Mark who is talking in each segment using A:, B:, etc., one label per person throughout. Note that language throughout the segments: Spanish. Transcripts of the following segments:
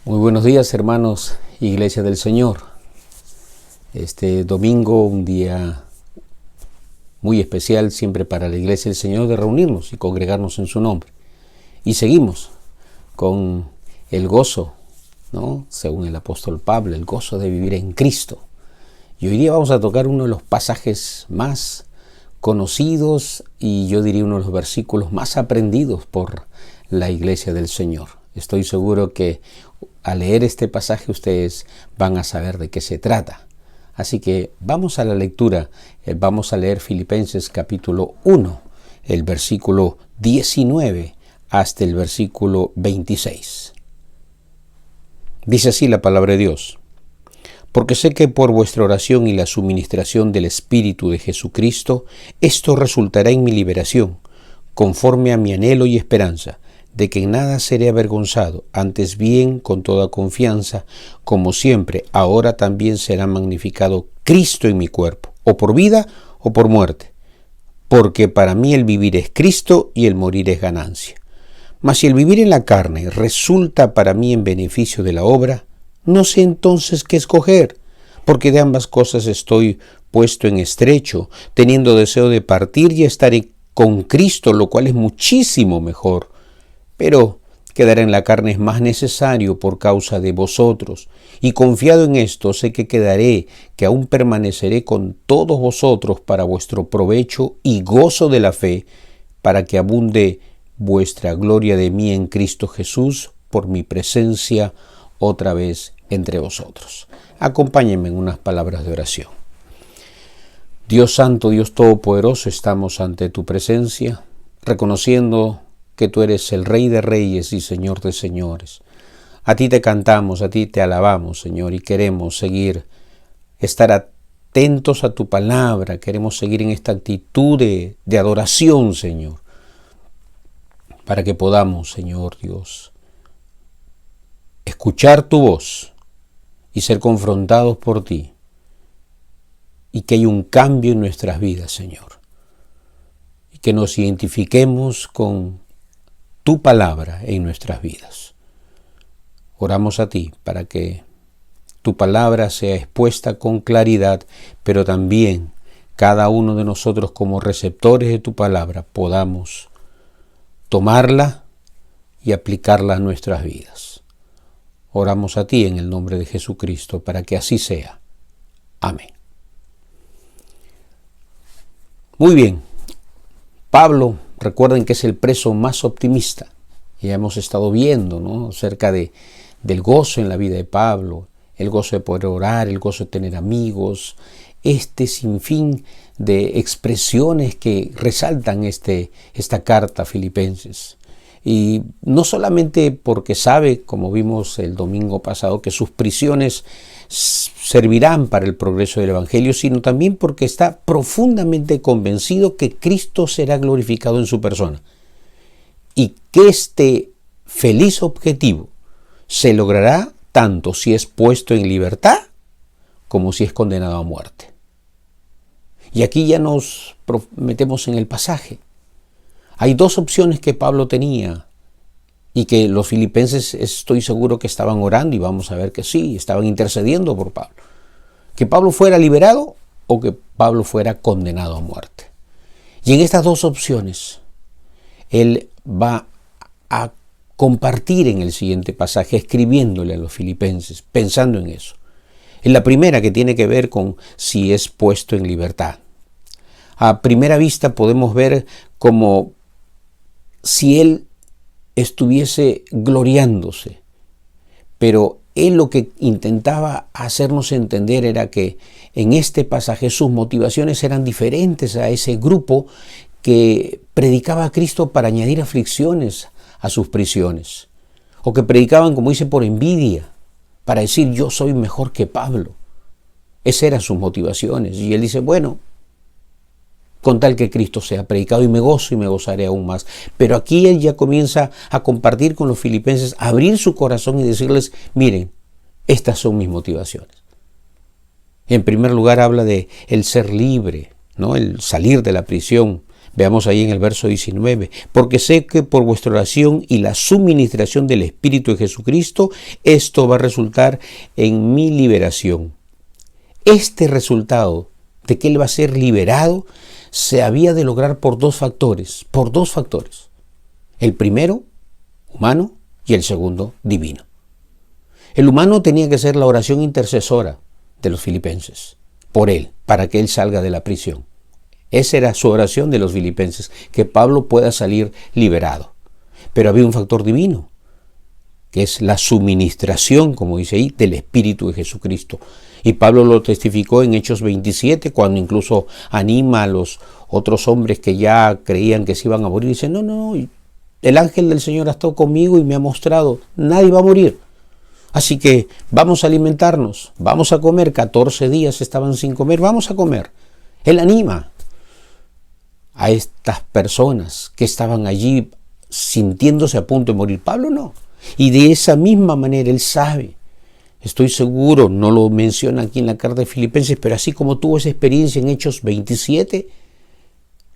A: Muy buenos días, hermanos, Iglesia del Señor. Este domingo, un día muy especial siempre para la Iglesia del Señor, de reunirnos y congregarnos en su nombre. Y seguimos con el gozo, ¿no? Según el apóstol Pablo, el gozo de vivir en Cristo. Y hoy día vamos a tocar uno de los pasajes más conocidos y yo diría uno de los versículos más aprendidos por la Iglesia del Señor. Estoy seguro que al leer este pasaje ustedes van a saber de qué se trata. Así que vamos a la lectura. Vamos a leer Filipenses capítulo 1, el versículo 19 hasta el versículo 26. Dice así la palabra de Dios: porque sé que por vuestra oración y la suministración del Espíritu de Jesucristo, esto resultará en mi liberación, conforme a mi anhelo y esperanza, de que en nada seré avergonzado, antes bien, con toda confianza, como siempre, ahora también será magnificado Cristo en mi cuerpo, o por vida o por muerte. Porque para mí el vivir es Cristo y el morir es ganancia. Mas si el vivir en la carne resulta para mí en beneficio de la obra, no sé entonces qué escoger, porque de ambas cosas estoy puesto en estrecho, teniendo deseo de partir y estar con Cristo, lo cual es muchísimo mejor. Pero quedar en la carne es más necesario por causa de vosotros, y confiado en esto sé que quedaré, que aún permaneceré con todos vosotros para vuestro provecho y gozo de la fe, para que abunde vuestra gloria de mí en Cristo Jesús por mi presencia otra vez entre vosotros. Acompáñenme en unas palabras de oración. Dios Santo, Dios Todopoderoso, estamos ante tu presencia, reconociendo que tú eres el Rey de Reyes y Señor de Señores. A ti te cantamos, a ti te alabamos, Señor, y queremos estar atentos a tu palabra, queremos seguir en esta actitud de adoración, Señor, para que podamos, Señor Dios, escuchar tu voz y ser confrontados por ti, y que haya un cambio en nuestras vidas, Señor, y que nos identifiquemos con tu palabra en nuestras vidas. Oramos a ti para que tu palabra sea expuesta con claridad, pero también cada uno de nosotros como receptores de tu palabra podamos tomarla y aplicarla a nuestras vidas. Oramos a ti en el nombre de Jesucristo para que así sea. Amén. Muy bien. Pablo, recuerden que es el preso más optimista. Ya hemos estado viendo, ¿no?, acerca del gozo en la vida de Pablo, el gozo de poder orar, el gozo de tener amigos, este sinfín de expresiones que resaltan esta carta a Filipenses. Y no solamente porque sabe, como vimos el domingo pasado, que sus prisiones servirán para el progreso del Evangelio, sino también porque está profundamente convencido que Cristo será glorificado en su persona y que este feliz objetivo se logrará tanto si es puesto en libertad como si es condenado a muerte. Y aquí ya nos metemos en el pasaje. Hay dos opciones que Pablo tenía y que los filipenses estoy seguro que estaban orando, y vamos a ver que sí, estaban intercediendo por Pablo. Que Pablo fuera liberado o que Pablo fuera condenado a muerte. Y en estas dos opciones, él va a compartir en el siguiente pasaje, escribiéndole a los filipenses, pensando en eso. En la primera, que tiene que ver con si es puesto en libertad. A primera vista podemos ver como si él estuviese gloriándose, pero él lo que intentaba hacernos entender era que en este pasaje sus motivaciones eran diferentes a ese grupo que predicaba a Cristo para añadir aflicciones a sus prisiones, o que predicaban, como dice, por envidia, para decir yo soy mejor que Pablo. Esas eran sus motivaciones, y él dice, bueno, con tal que Cristo sea predicado, y me gozo y me gozaré aún más. Pero aquí él ya comienza a compartir con los filipenses, a abrir su corazón y decirles, miren, estas son mis motivaciones. En primer lugar habla de el ser libre, ¿no?, el salir de la prisión. Veamos ahí en el verso 19, porque sé que por vuestra oración y la suministración del Espíritu de Jesucristo, esto va a resultar en mi liberación. Este resultado de que Él va a ser liberado se había de lograr por dos factores. El primero, humano, y el segundo, divino. El humano tenía que ser la oración intercesora de los filipenses, por él, para que él salga de la prisión. Esa era su oración de los filipenses, que Pablo pueda salir liberado. Pero había un factor divino, que es la suministración, como dice ahí, del Espíritu de Jesucristo. Y Pablo lo testificó en Hechos 27, cuando incluso anima a los otros hombres que ya creían que se iban a morir. Dice, no, el ángel del Señor ha estado conmigo y me ha mostrado, nadie va a morir. Así que vamos a alimentarnos, vamos a comer. 14 días estaban sin comer, vamos a comer. Él anima a estas personas que estaban allí sintiéndose a punto de morir. Pablo no. Y de esa misma manera él sabe, estoy seguro, no lo menciona aquí en la carta de Filipenses, pero así como tuvo esa experiencia en Hechos 27,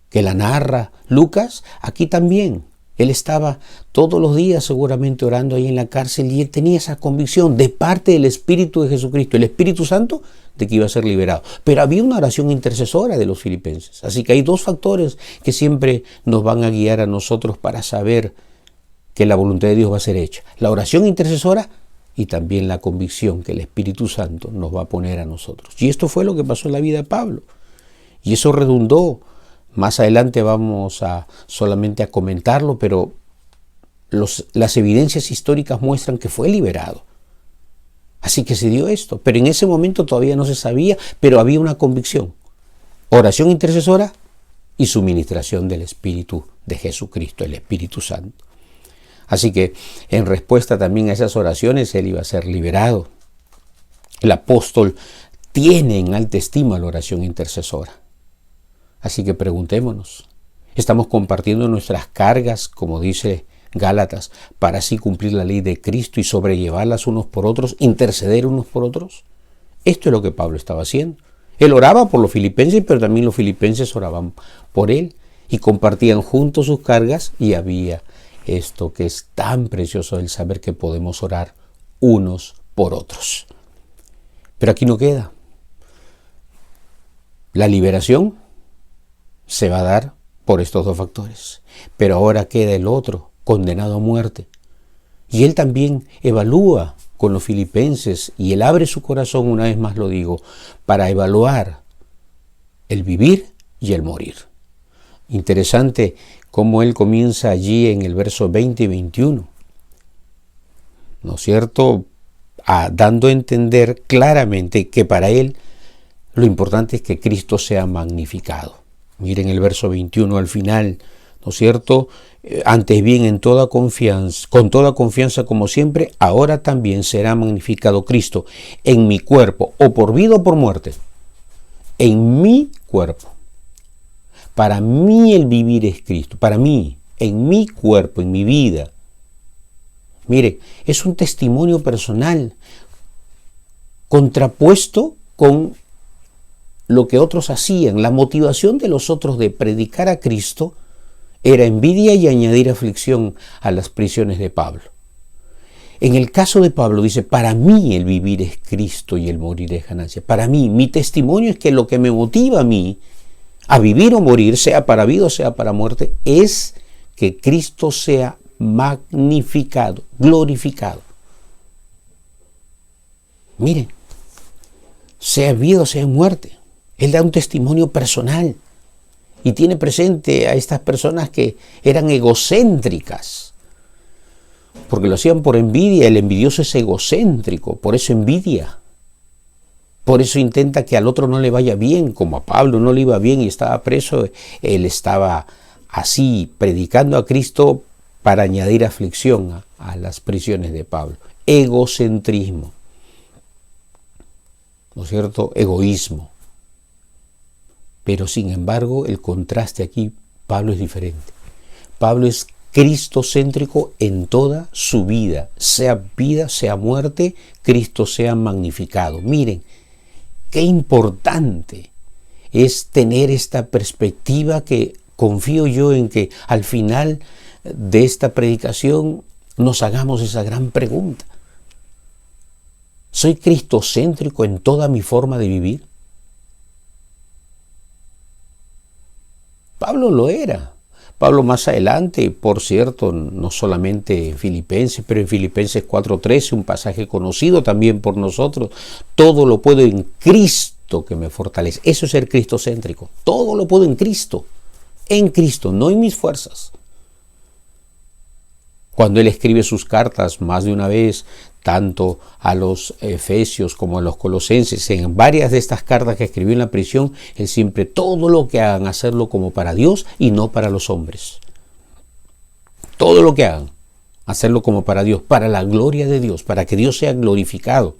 A: que la narra Lucas, aquí también. Él estaba todos los días seguramente orando ahí en la cárcel y él tenía esa convicción de parte del Espíritu de Jesucristo, el Espíritu Santo, de que iba a ser liberado. Pero había una oración intercesora de los filipenses. Así que hay dos factores que siempre nos van a guiar a nosotros para saber que la voluntad de Dios va a ser hecha. La oración intercesora y también la convicción que el Espíritu Santo nos va a poner a nosotros. Y esto fue lo que pasó en la vida de Pablo. Y eso redundó. Más adelante vamos solamente a comentarlo, pero las evidencias históricas muestran que fue liberado. Así que se dio esto, pero en ese momento todavía no se sabía, pero había una convicción. Oración intercesora y suministración del Espíritu de Jesucristo, el Espíritu Santo. Así que en respuesta también a esas oraciones, él iba a ser liberado. El apóstol tiene en alta estima la oración intercesora. Así que preguntémonos, ¿estamos compartiendo nuestras cargas, como dice Gálatas, para así cumplir la ley de Cristo y sobrellevarlas unos por otros, interceder unos por otros? Esto es lo que Pablo estaba haciendo. Él oraba por los filipenses, pero también los filipenses oraban por él y compartían juntos sus cargas, y había esto que es tan precioso, el saber que podemos orar unos por otros. Pero aquí no queda. La liberación se va a dar por estos dos factores. Pero ahora queda el otro, condenado a muerte. Y él también evalúa con los filipenses, y él abre su corazón, una vez más lo digo, para evaluar el vivir y el morir. Interesante cómo él comienza allí en el verso 20 y 21. ¿No es cierto? Dando a entender claramente que para él lo importante es que Cristo sea magnificado. Miren el verso 21 al final, ¿no es cierto? Antes bien, con toda confianza como siempre, ahora también será magnificado Cristo en mi cuerpo, o por vida o por muerte. En mi cuerpo. Para mí el vivir es Cristo. Para mí, en mi cuerpo, en mi vida. Mire, es un testimonio personal contrapuesto con lo que otros hacían. La motivación de los otros de predicar a Cristo era envidia y añadir aflicción a las prisiones de Pablo. En el caso de Pablo dice, para mí el vivir es Cristo y el morir es ganancia. Para mí, mi testimonio es que lo que me motiva a mí a vivir o morir, sea para vida o sea para muerte, es que Cristo sea magnificado, glorificado. Miren, sea vida o sea muerte. Él da un testimonio personal y tiene presente a estas personas que eran egocéntricas, porque lo hacían por envidia. El envidioso es egocéntrico, por eso envidia. Por eso intenta que al otro no le vaya bien, como a Pablo no le iba bien y estaba preso. Él estaba así predicando a Cristo para añadir aflicción a las prisiones de Pablo. Egocentrismo, ¿no es cierto? Egoísmo. Pero sin embargo, el contraste aquí, Pablo es diferente. Pablo es cristocéntrico en toda su vida, sea muerte, Cristo sea magnificado. Miren, qué importante es tener esta perspectiva que confío yo en que al final de esta predicación nos hagamos esa gran pregunta. ¿Soy cristocéntrico en toda mi forma de vivir? Pablo lo era. Pablo más adelante, por cierto, no solamente en Filipenses, pero en Filipenses 4:13, un pasaje conocido también por nosotros, todo lo puedo en Cristo que me fortalece. Eso es ser cristocéntrico. Todo lo puedo en Cristo, no en mis fuerzas. Cuando él escribe sus cartas más de una vez, tanto a los Efesios como a los Colosenses, en varias de estas cartas que escribió en la prisión, él siempre, todo lo que hagan, hacerlo como para Dios y no para los hombres. Todo lo que hagan, hacerlo como para Dios, para la gloria de Dios, para que Dios sea glorificado.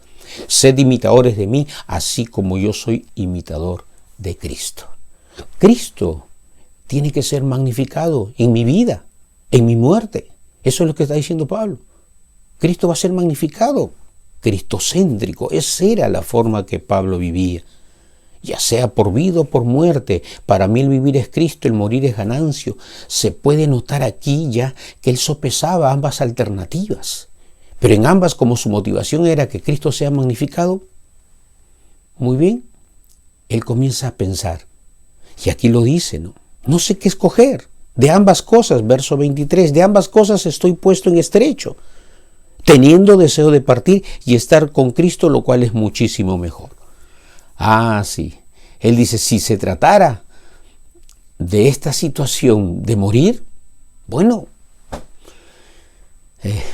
A: Sed imitadores de mí, así como yo soy imitador de Cristo. Cristo tiene que ser magnificado en mi vida, en mi muerte. Eso es lo que está diciendo Pablo. Cristo va a ser magnificado, cristocéntrico. Esa era la forma que Pablo vivía. Ya sea por vida o por muerte, para mí el vivir es Cristo, el morir es ganancia. Se puede notar aquí ya que él sopesaba ambas alternativas. Pero en ambas, como su motivación era que Cristo sea magnificado, muy bien, él comienza a pensar. Y aquí lo dice, ¿no? No sé qué escoger. De ambas cosas, verso 23, de ambas cosas estoy puesto en estrecho, teniendo deseo de partir y estar con Cristo, lo cual es muchísimo mejor. Ah, sí. Él dice, si se tratara de esta situación de morir, bueno,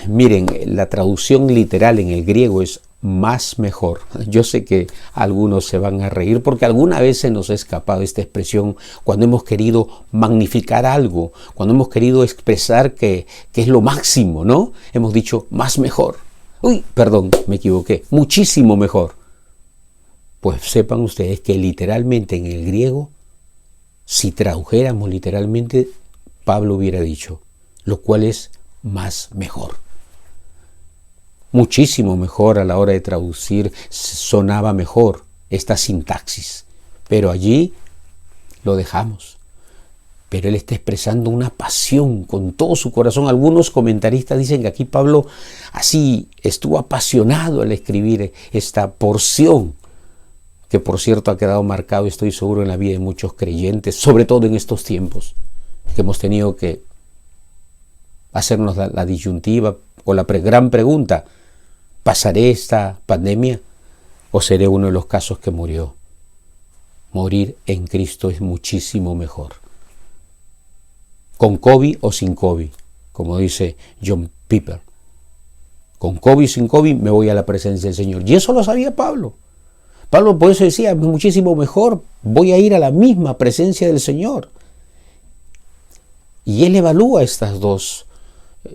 A: miren, la traducción literal en el griego es más mejor. Yo sé que algunos se van a reír porque alguna vez se nos ha escapado esta expresión cuando hemos querido magnificar algo, cuando hemos querido expresar que es lo máximo, ¿no? Hemos dicho más mejor. Uy, perdón, me equivoqué. Muchísimo mejor. Pues sepan ustedes que literalmente en el griego, si tradujéramos literalmente, Pablo hubiera dicho, lo cual es más mejor. Muchísimo mejor a la hora de traducir, sonaba mejor esta sintaxis. Pero allí lo dejamos. Pero él está expresando una pasión con todo su corazón. Algunos comentaristas dicen que aquí Pablo así estuvo apasionado al escribir esta porción, que por cierto ha quedado marcado, estoy seguro, en la vida de muchos creyentes, sobre todo en estos tiempos, que hemos tenido que hacernos la disyuntiva o la gran pregunta: ¿pasaré esta pandemia o seré uno de los casos que murió? Morir en Cristo es muchísimo mejor. Con COVID o sin COVID, como dice John Piper. Con COVID o sin COVID me voy a la presencia del Señor. Y eso lo sabía Pablo. Pablo por eso decía, muchísimo mejor, voy a ir a la misma presencia del Señor. Y él evalúa estas dos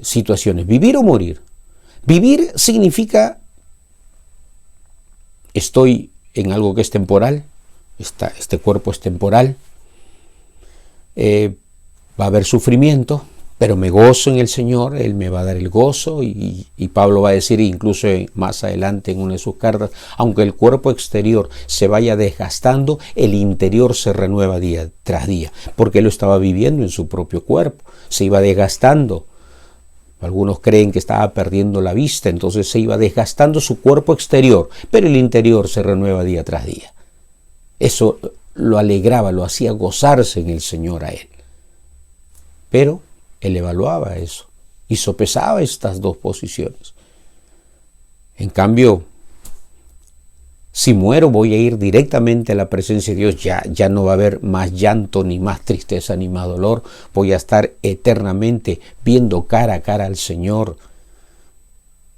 A: situaciones, vivir o morir. Vivir significa estoy en algo que es temporal, este cuerpo es temporal, va a haber sufrimiento, pero me gozo en el Señor, Él me va a dar el gozo y Pablo va a decir incluso más adelante en una de sus cartas, aunque el cuerpo exterior se vaya desgastando, el interior se renueva día tras día, porque Él lo estaba viviendo en su propio cuerpo, se iba desgastando. Algunos creen que estaba perdiendo la vista, entonces se iba desgastando su cuerpo exterior, pero el interior se renueva día tras día. Eso lo alegraba, lo hacía gozarse en el Señor a él. Pero él evaluaba eso y sopesaba estas dos posiciones. En cambio, si muero voy a ir directamente a la presencia de Dios, ya no va a haber más llanto, ni más tristeza, ni más dolor. Voy a estar eternamente viendo cara a cara al Señor.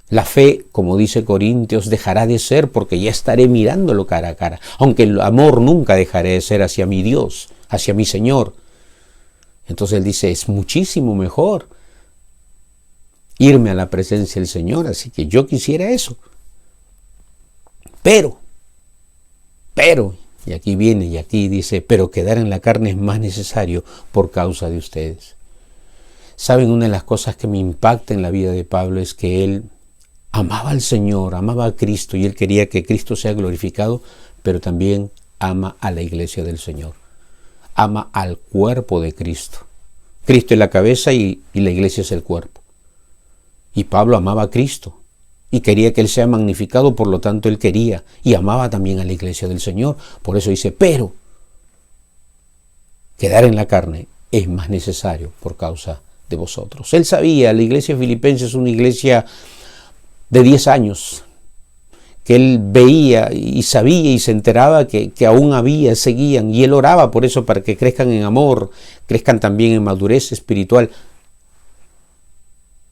A: La fe, como dice Corintios, dejará de ser porque ya estaré mirándolo cara a cara. Aunque el amor nunca dejaré de ser hacia mi Dios, hacia mi Señor. Entonces él dice, es muchísimo mejor irme a la presencia del Señor, así que yo quisiera eso. Pero, y aquí viene, y aquí dice, pero quedar en la carne es más necesario por causa de ustedes. Saben, una de las cosas que me impacta en la vida de Pablo es que él amaba al Señor, amaba a Cristo, y él quería que Cristo sea glorificado, pero también ama a la iglesia del Señor. ama al cuerpo de Cristo. Cristo es la cabeza y la iglesia es el cuerpo. Y Pablo amaba a Cristo y quería que Él sea magnificado, por lo tanto Él quería y amaba también a la iglesia del Señor. Por eso dice, pero quedar en la carne es más necesario por causa de vosotros. Él sabía, la iglesia filipense es una iglesia de 10 años, que él veía y sabía y se enteraba que aún había, seguían, y él oraba por eso, para que crezcan en amor, crezcan también en madurez espiritual.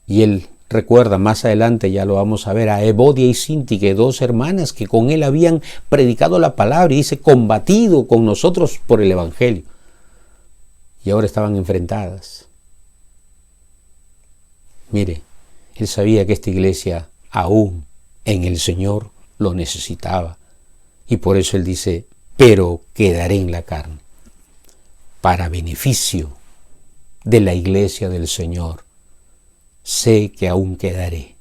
A: Y él recuerda más adelante, ya lo vamos a ver, a Evodia y Síntique, 2 hermanas que con él habían predicado la palabra y dice, combatido con nosotros por el evangelio. Y ahora estaban enfrentadas. Mire, él sabía que esta iglesia aún en el Señor lo necesitaba. Y por eso él dice, pero quedaré en la carne, para beneficio de la iglesia del Señor. Sé que aún quedaré.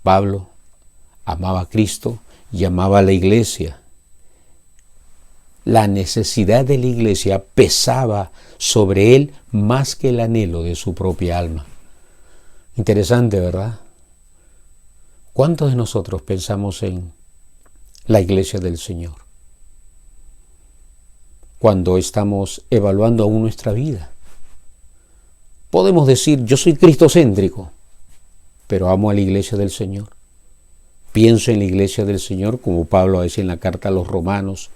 A: Pablo amaba a Cristo y amaba a la iglesia. La necesidad de la iglesia pesaba sobre él más que el anhelo de su propia alma. Interesante, ¿verdad? ¿Cuántos de nosotros pensamos en la iglesia del Señor cuando estamos evaluando aún nuestra vida? Podemos decir, yo soy cristocéntrico, pero amo a la iglesia del Señor. Pienso en la iglesia del Señor, como Pablo dice en la carta a los Romanos,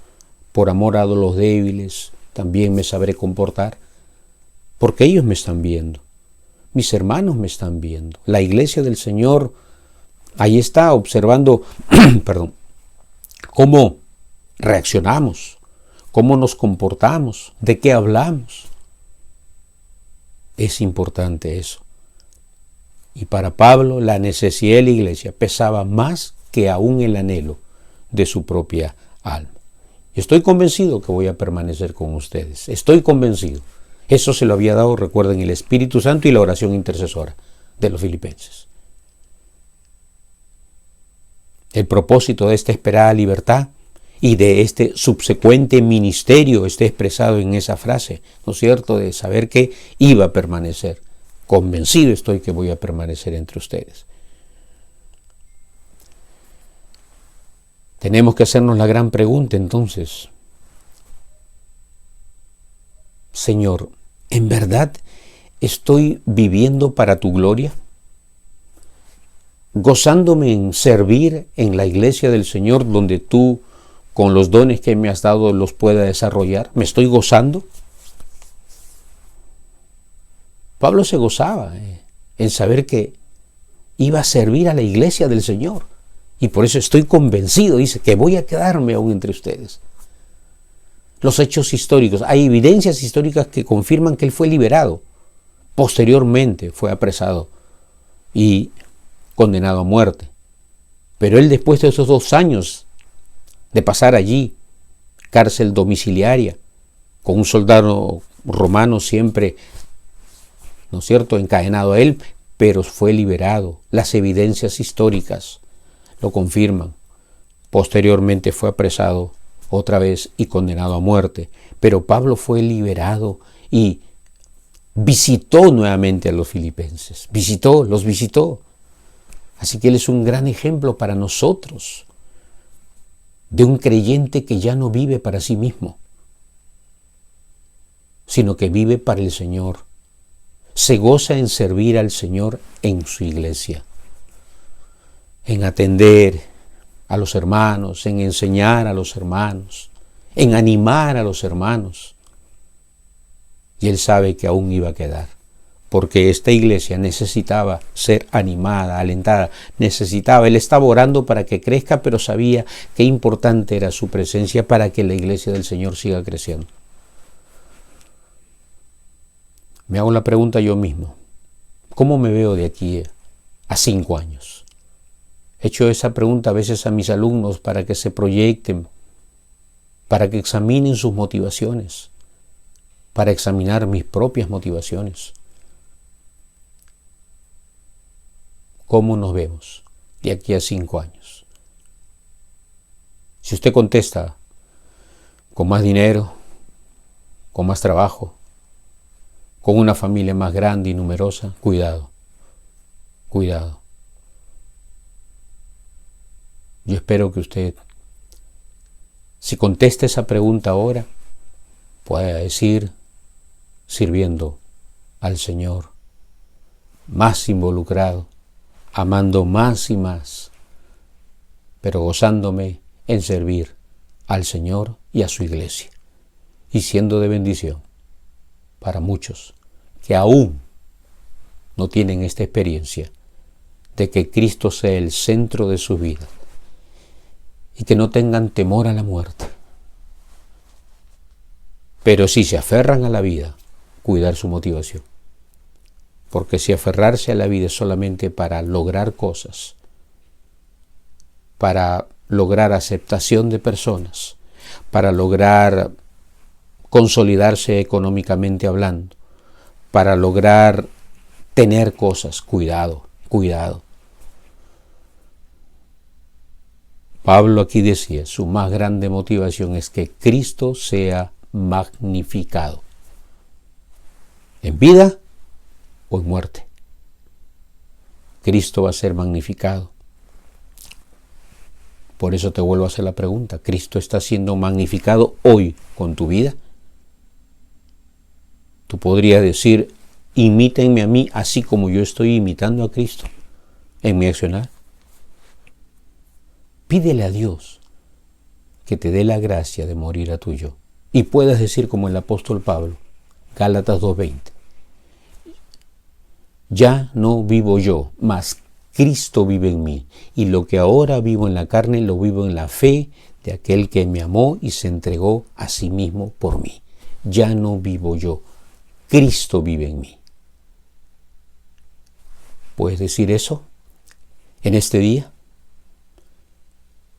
A: por amor a los débiles, también me sabré comportar, porque ellos me están viendo, mis hermanos me están viendo. La iglesia del Señor ahí está observando cómo reaccionamos, cómo nos comportamos, de qué hablamos. Es importante eso. Y para Pablo la necesidad de la iglesia pesaba más que aún el anhelo de su propia alma. Estoy convencido que voy a permanecer con ustedes. Estoy convencido. Eso se lo había dado, recuerden, el Espíritu Santo y la oración intercesora de los filipenses. El propósito de esta esperada libertad y de este subsecuente ministerio está expresado en esa frase, ¿no es cierto?, de saber que iba a permanecer. Convencido estoy que voy a permanecer entre ustedes. Tenemos que hacernos la gran pregunta entonces. Señor, ¿en verdad estoy viviendo para tu gloria? ¿Gozándome en servir en la iglesia del Señor donde tú, con los dones que me has dado, los pueda desarrollar? ¿Me estoy gozando? Pablo se gozaba en saber que iba a servir a la iglesia del Señor. Y por eso estoy convencido, dice, que voy a quedarme aún entre ustedes. Los hechos históricos, hay evidencias históricas que confirman que él fue liberado. Posteriormente fue apresado y condenado a muerte. Pero él, después de esos 2 años de pasar allí, cárcel domiciliaria, con un soldado romano siempre, ¿no es cierto?, encadenado a él, pero fue liberado. Las evidencias históricas lo confirman. Posteriormente fue apresado otra vez y condenado a muerte. Pero Pablo fue liberado y visitó nuevamente a los filipenses. Los visitó. Así que él es un gran ejemplo para nosotros de un creyente que ya no vive para sí mismo, sino que vive para el Señor. Se goza en servir al Señor en su iglesia, en atender a los hermanos, en enseñar a los hermanos, en animar a los hermanos. Y él sabe que aún iba a quedar, porque esta iglesia necesitaba ser animada, alentada, él estaba orando para que crezca, pero sabía qué importante era su presencia para que la iglesia del Señor siga creciendo. Me hago la pregunta yo mismo, ¿cómo me veo de aquí a 5 años? He hecho esa pregunta a veces a mis alumnos para que se proyecten, para que examinen sus motivaciones, para examinar mis propias motivaciones. ¿Cómo nos vemos de aquí a 5 años? Si usted contesta con más dinero, con más trabajo, con una familia más grande y numerosa, cuidado, cuidado. Yo espero que usted, si contesta esa pregunta ahora, pueda decir, sirviendo al Señor, más involucrado, amando más y más, pero gozándome en servir al Señor y a su iglesia, y siendo de bendición para muchos que aún no tienen esta experiencia de que Cristo sea el centro de su vida y que no tengan temor a la muerte. Pero si se aferran a la vida, cuidar su motivación. Porque si aferrarse a la vida es solamente para lograr cosas, para lograr aceptación de personas, para lograr consolidarse económicamente hablando, para lograr tener cosas, cuidado, cuidado. Pablo aquí decía, su más grande motivación es que Cristo sea magnificado, en vida o en muerte. Cristo va a ser magnificado. Por eso te vuelvo a hacer la pregunta, ¿Cristo está siendo magnificado hoy con tu vida? Tú podrías decir, imítenme a mí así como yo estoy imitando a Cristo en mi accionar. Pídele a Dios que te dé la gracia de morir a tu yo. Y puedas decir como el apóstol Pablo, Gálatas 2:20, ya no vivo yo, mas Cristo vive en mí, y lo que ahora vivo en la carne, lo vivo en la fe de aquel que me amó y se entregó a sí mismo por mí. Ya no vivo yo, Cristo vive en mí. ¿Puedes decir eso en este día?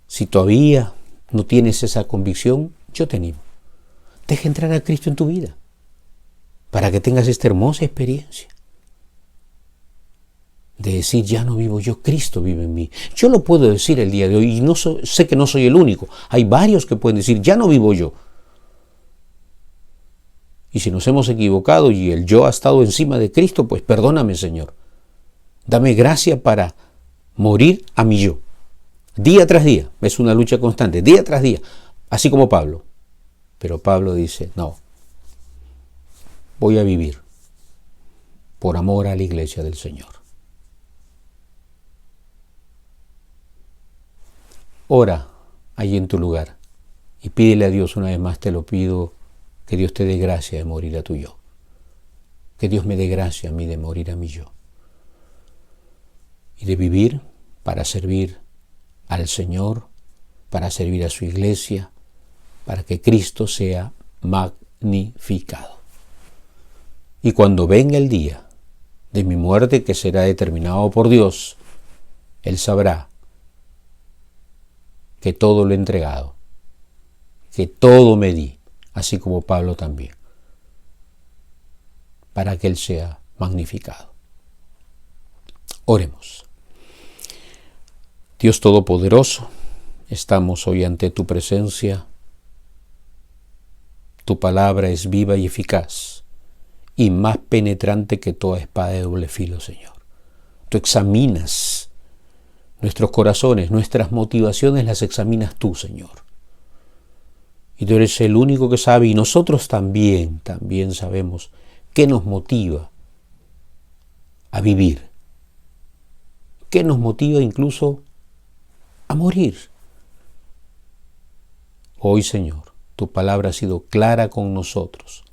A: Si todavía no tienes esa convicción, yo te animo. Deja entrar a Cristo en tu vida para que tengas esta hermosa experiencia de decir, ya no vivo yo, Cristo vive en mí. Yo lo puedo decir el día de hoy y sé que no soy el único. Hay varios que pueden decir, ya no vivo yo. Y si nos hemos equivocado y el yo ha estado encima de Cristo, pues perdóname, Señor. Dame gracia para morir a mi yo. Día tras día, es una lucha constante, día tras día, así como Pablo. Pero Pablo dice, no, voy a vivir por amor a la iglesia del Señor. Ora allí en tu lugar y pídele a Dios, una vez más te lo pido, que Dios te dé gracia de morir a tu yo. Que Dios me dé gracia a mí de morir a mi yo. Y de vivir para servir al Señor, para servir a su iglesia, para que Cristo sea magnificado. Y cuando venga el día de mi muerte, que será determinado por Dios, Él sabrá que todo lo he entregado, que todo me di, así como Pablo también, para que Él sea magnificado. Oremos. Dios Todopoderoso, estamos hoy ante tu presencia. Tu palabra es viva y eficaz y más penetrante que toda espada de doble filo, Señor. Tú examinas nuestros corazones, nuestras motivaciones las examinas tú, Señor. Y tú eres el único que sabe, y nosotros también sabemos qué nos motiva a vivir, qué nos motiva incluso a morir. Hoy, Señor, tu palabra ha sido clara con nosotros.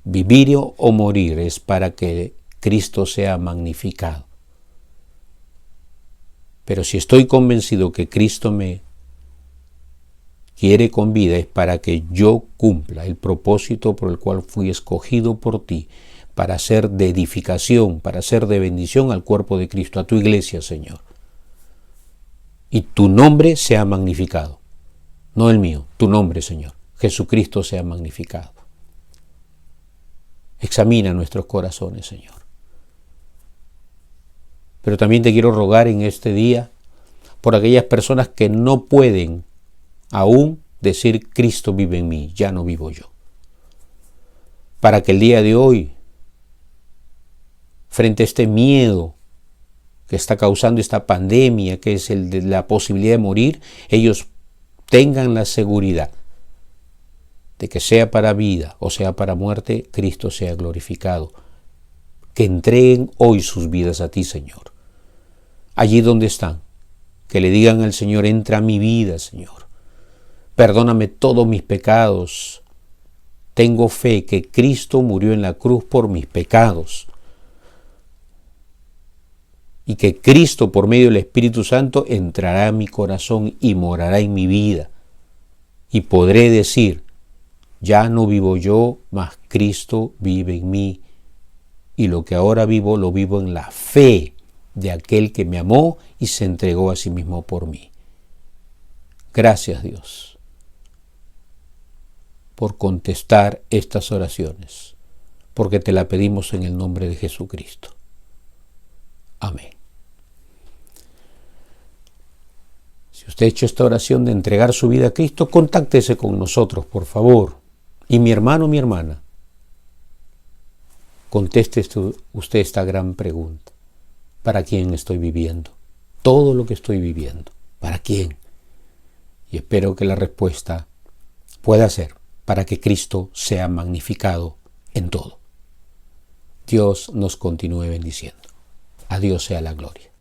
A: Vivir o morir es para que Cristo sea magnificado. Pero si estoy convencido que Cristo me quiere con vida, es para que yo cumpla el propósito por el cual fui escogido por ti, para ser de edificación, para ser de bendición al cuerpo de Cristo, a tu iglesia, Señor. Y tu nombre sea magnificado, no el mío, tu nombre, Señor. Jesucristo sea magnificado. Examina nuestros corazones, Señor. Pero también te quiero rogar en este día por aquellas personas que no pueden aún decir Cristo vive en mí, ya no vivo yo. para que el día de hoy, frente a este miedo que está causando esta pandemia, que es el de la posibilidad de morir, ellos tengan la seguridad de que sea para vida o sea para muerte, Cristo sea glorificado. Que entreguen hoy sus vidas a ti, Señor. Allí donde están, que le digan al Señor: entra a mi vida, Señor. Perdóname todos mis pecados. Tengo fe que Cristo murió en la cruz por mis pecados. Y que Cristo, por medio del Espíritu Santo, entrará a mi corazón y morará en mi vida. Y podré decir: ya no vivo yo, mas Cristo vive en mí. Y lo que ahora vivo, lo vivo en la fe de aquel que me amó y se entregó a sí mismo por mí. Gracias, Dios, por contestar estas oraciones, porque te la pedimos en el nombre de Jesucristo. Amén. Si usted ha hecho esta oración de entregar su vida a Cristo, contáctese con nosotros, por favor. Y mi hermano, mi hermana, conteste usted esta gran pregunta: ¿para quién estoy viviendo? Todo lo que estoy viviendo, ¿para quién? Y espero que la respuesta pueda ser para que Cristo sea magnificado en todo. Dios nos continúe bendiciendo. A Dios sea la gloria.